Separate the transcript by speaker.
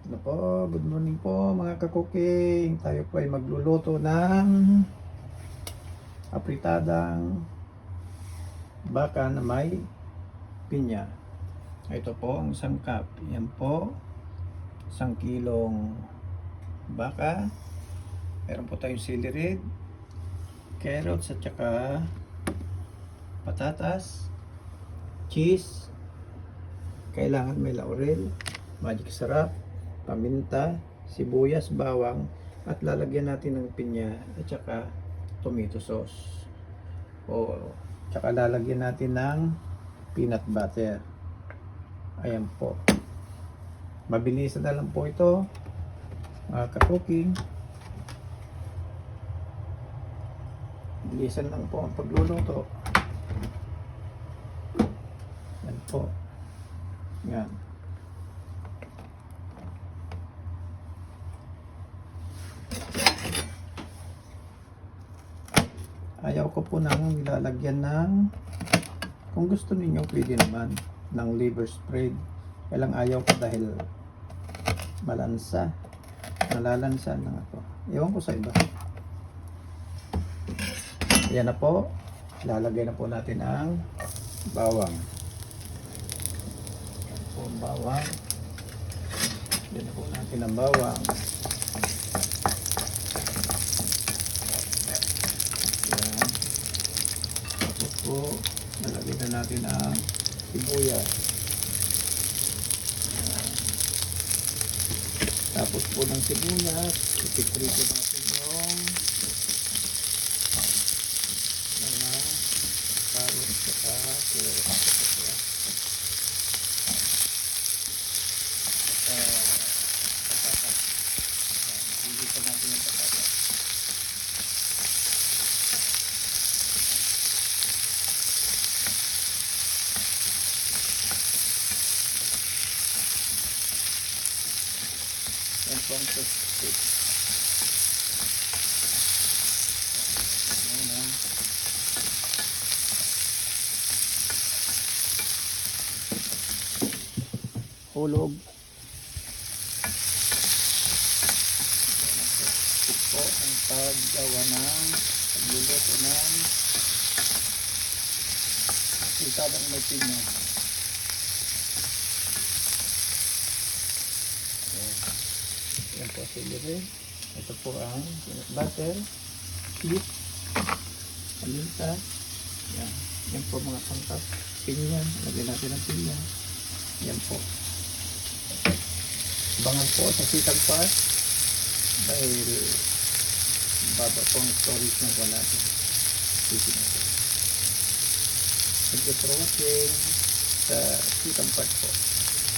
Speaker 1: Ano po, good morning po mga kakuking. Tayo po ay magluluto ng apritadang baka na may pinya. Ito po ang isang cup. Yan po, 1 kilong baka. Meron po tayong celery, carrots at saka patatas, cheese. Kailangan may laurel, magic sarap, paminta, sibuyas, bawang, at lalagyan natin ng pinya at saka tomato sauce. O saka lalagyan natin ng peanut butter. Ayan po. Mabilisan na lang po ito, mga ka-cooking. Bilisan lang po ang pagluluto. Yan po. Yan. Ayaw ko po nang nilalagyan ng, kung gusto niyo pwede naman, ng liver spread. Kailang ayaw ko dahil malansa. Malalansa na ako. Ewan ko sa iba. Ayan na po. Lalagay na po natin ang bawang. Ayan po ang bawang. Ayan na po natin ang bawang. Ayan. Tapos po, nalagay na natin ang sibuyas. Ayan. Tapos po ng sibuyas, ipiprito natin yung mga carrots at carrots. Patatas. Ayan, pilitan natin yung patatas. Yan po ang toothpick. Ayan na. Hulog. Ito po ang paggawa ng pagluluto ng itadang may pinya. Yan po celery. Ito po ang peanut butter, cheese, paminta. Yan. Yan po mga sangkap. Pinya. Lagyan natin ng pinya. Yan po. Abangan po sa sitag pa dahil baba po ang storage ng wala natin. Thank you for watching sa sitag part po.